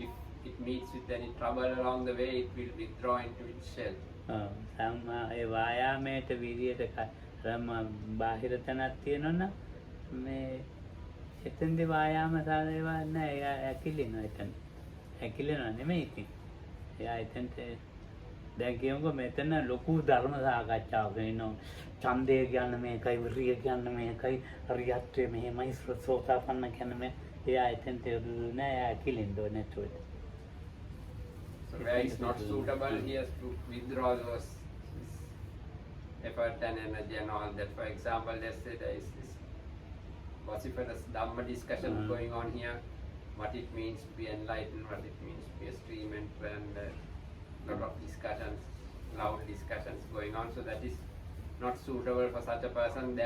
If it meets with any trouble along the way, it will withdraw into its shell. ඔව් සම්මා ඒ වායාමයට විරියට බාහිර තැනක් තියෙනවනම් මේ එතෙන්දී වායාම සාධේවා නැහැ එයා ඇකිලෙනවා එතන ඇකිලෙනවා නෙමෙයි ඉතින් එයා එතෙන්ට දැන් කියමුකෝ මෙතන ලොකු ධර්ම සාකච්ඡාවක් වෙනවා ඡන්දය කියන්නේ මේකයි විරිය කියන්නේ මේකයි හරියත්වය මෙහෙමයි සෝතාපන්න කියන්නේ මේ එයා එතෙන්ට යොදු නැහැ එයා ඇකිලෙන්න ඕනේ නැතුව So where it's not suitable, he has to withdraw those effort and energy and all that. For example, let's say there is this vociferous Dhamma discussion going on here. What it means to be enlightened, what it means to be a stream and lot of discussions, loud discussions going on. So that is not suitable for such a person.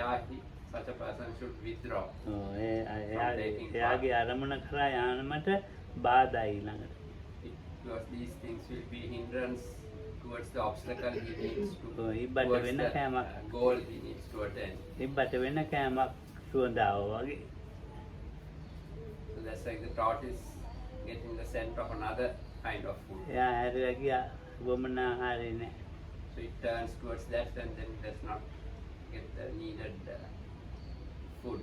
Such a person should withdraw. එයාගේ අරමුණ කරා යාමට බාධායි ළඟට Because these things will be hindrance towards the obstacle he needs to, ඉබ්බට towards වෙන the කෑමක් goal he needs to attain. ඉබ්බට වෙන කෑමක් සුවඳාව වගේ So that's like the tortoise getting the scent of another kind of food. එයා හැරලා ගියා වමන ආහාරේ නැහැ So it turns towards that and then does not get the needed food.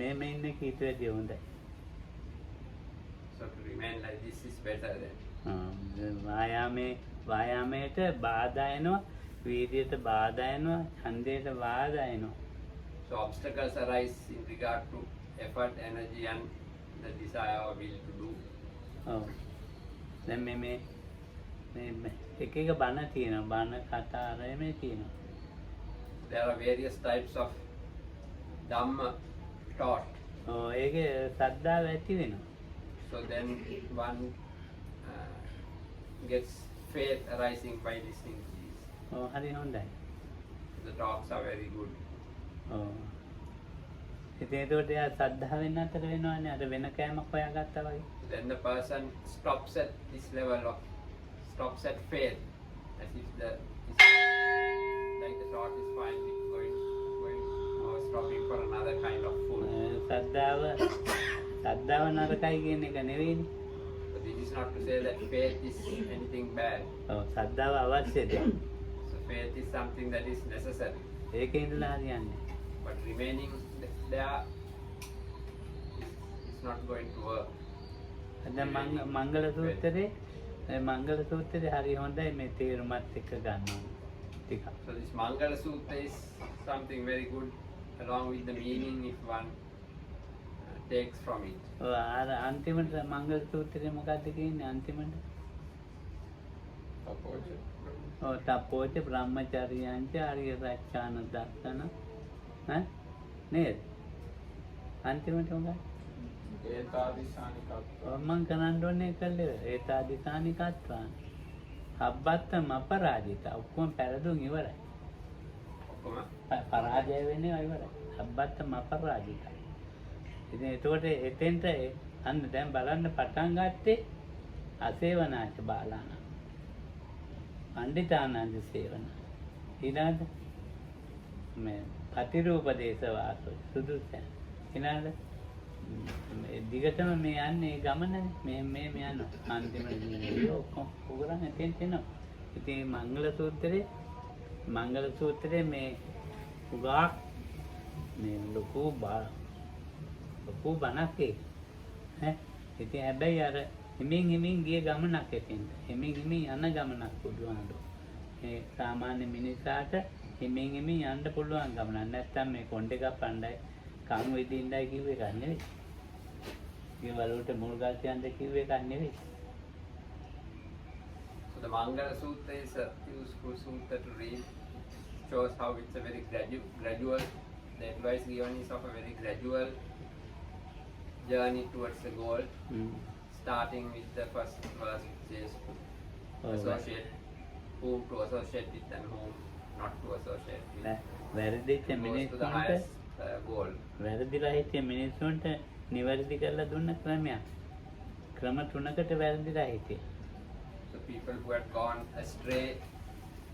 මේ ඉන්න කීට වැඩිය හොඳයි. So to remain like this is better than. වායාමයට බාධා එනවා, වීර්යයට බාධා එනවා, ඡන්දයට බාධා එනවා. So obstacles arise in regard to effort, energy and the desire or will to do. ඔව්. දැන් මේ එක එක බණ තියෙනවා, බණ කතා ආරයමේ තියෙනවා. There are various types of Dhamma taught. ඒකේ ශ්‍රද්ධාව ඇති වෙනවා. So then one gets faith arising by listening to these. හරි හොඳයි. The talks are very good. ඉතින් ඒකට එයා ශ්‍රද්ධාවෙන් අතර වෙනවනේ අර වෙන කෑමක් හොයාගත්තා වගේ. Then the person stops at this level of stops at faith, as if like the thought is finally going or stopping for another kind of food. ශ්‍රද්ධාව නරකයි කියන එක නෙවෙයිනේ. But this is not to say that faith is anything bad. ශ්‍රද්ධාව අවශ්‍යද? So faith is something that is necessary. ඒකේ ඉඳලා හරියන්නේ. But remaining there is not going to work. දැන් මංගල සූත්‍රයේ හරි හොඳයි මේ තේරුමත් එක්ක ගන්නවා ටිකක්. So this Mangala Sutta is something very good along with the meaning if one takes from it. අර අන්තිමට මංගල සූත්‍රයේ මොකක්ද කියන්නේ අන්තිමට? තපෝච බ්‍රහ්මචර්යයන්ච ආර්ය සත්‍යාන දස්සන නේද? අන්තිමට මොකක්ද? මං කරන්න ඕනේ කළේ ඒතාදිසානිකත්වාන. අබ්බත්තම අපරාජිත ඔක්කොම පැරදුම් ඉවරයි. ඔක්කොම පරාජය වෙන්නේ ඉවරයි. අබ්බත්තම අපරාජිත. ඉතින් ඒතකොට එතෙන්ට අන්න දැන් බලන්න පටන් ගත්තේ අසේවනාච බාලාන. පණ්ඩිතානන්ද සේවන. ඊළඟ මේ පතිරූපදේශ වාසෝ සුදුසැ. ඊළඟ දිගටම මේ යන්නේ ගමනනේ මේ යනවා අන්තිමට ඔක්කොම උගරන් එතෙන්ට එනවා. ඉතින් මංගල සූත්‍රයේ මේ උගා මේ ලොකු බණක් ඉතින් හැබැයි අර හිමින් ගිය ගමනක් එතෙන්ට හිමින් යන ගමනක් බුදුහාමුදුරුවෝ. ඒ සාමාන්‍ය මිනිසාට හිමින් යන්න පුළුවන් ගමනක්. නැත්තම් මේ කොණ්ඩේ කපන්නයි කන් විදින්නයි කිව්ව එකක් නෙවෙයි. ඒ වලට මුල් ගල් තියන්න කිව්ව එකක් නෙවෙයි. So the Mangala Sutta is a useful sutta to read. Shows how it's a very gradual. The advice given is of a very gradual journey towards the goal. Starting with the first verse, which says associate whom to associate with and whom not to associate with. වැරදිච්ච Goes to the මිනිස්සුන්ට highest goal. වැරදිලා හිටිය මිනිස්සුන්ට නිවැරදි කරලා දුන්න ක්‍රමයක්. ක්‍රම තුනකට වැරදිලා හිටියේ. So people who had gone astray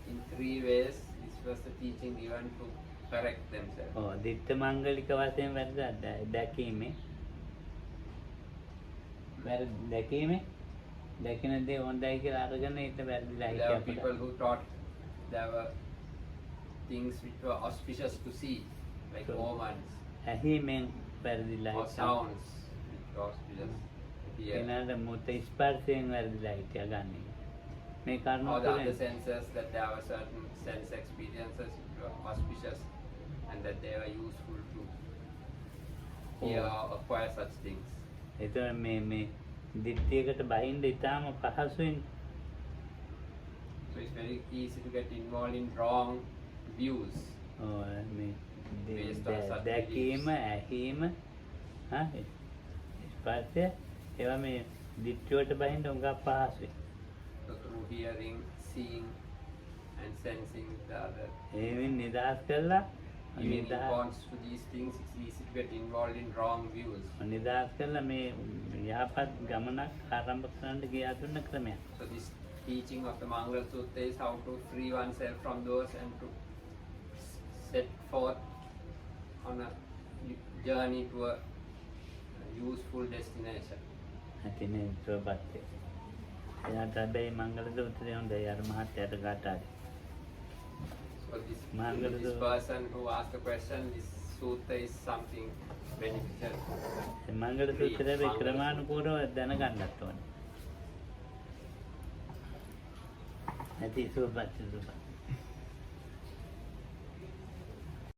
in 3 ways, this was the teaching given to correct themselves. දිට්ඨ මංගලික වශයෙන් වැරදා දැකීමේ දැකින දේ හොඳයි කියලා අරගෙන ඊට වැරදිලා There were හිටියා. people who thought there were things which were auspicious to see, like omens ඇහිමෙන් වැරදිලා or හිටියා. sounds which were auspicious to hear. එනද මුත ස්පර්ශයෙන් වැරදිලා හිටියා ගන්න. මේ කර්ම Or the other senses, that there were certain sense experiences which were auspicious and that they were useful to hear or acquire such things. එතකොට මේ දිට්ඨියකට බහින්න ඉතාම පහසුවෙන්. So it's very easy to get involved in wrong views. මේ Based on such දැකීම beliefs. ඇහිම ස්පර්ශය ඒවා මේ දිට්ඨියට බහින්න උඟා පහසුයි. So through hearing, seeing and sensing the other. ඒවෙන් නිදහස් කරලා Even in response to these things, it's easy to get involved in wrong views. නිදහස් කරලා මේ යහපත් ගමනක් ආරම්භ කරන්න ගියා දුන්න ක්‍රමයක්. So this teaching of the Mangala Sutta is how to free oneself from those and to set forth on a journey to a useful destination. ඇතිනේ සුවපත්. එයාට හැබැයි මංගල සූත්‍රය හොඳයි අර මහත්යට ගාටාවේ. So this, Mangala this Sutta. person who asked the question, this sutta is something beneficial. මංගල සූත්‍රයේ ක්‍රමානුකූලව දැනගන්නත් ඕනේ. නැති සුවපත් සුවපත්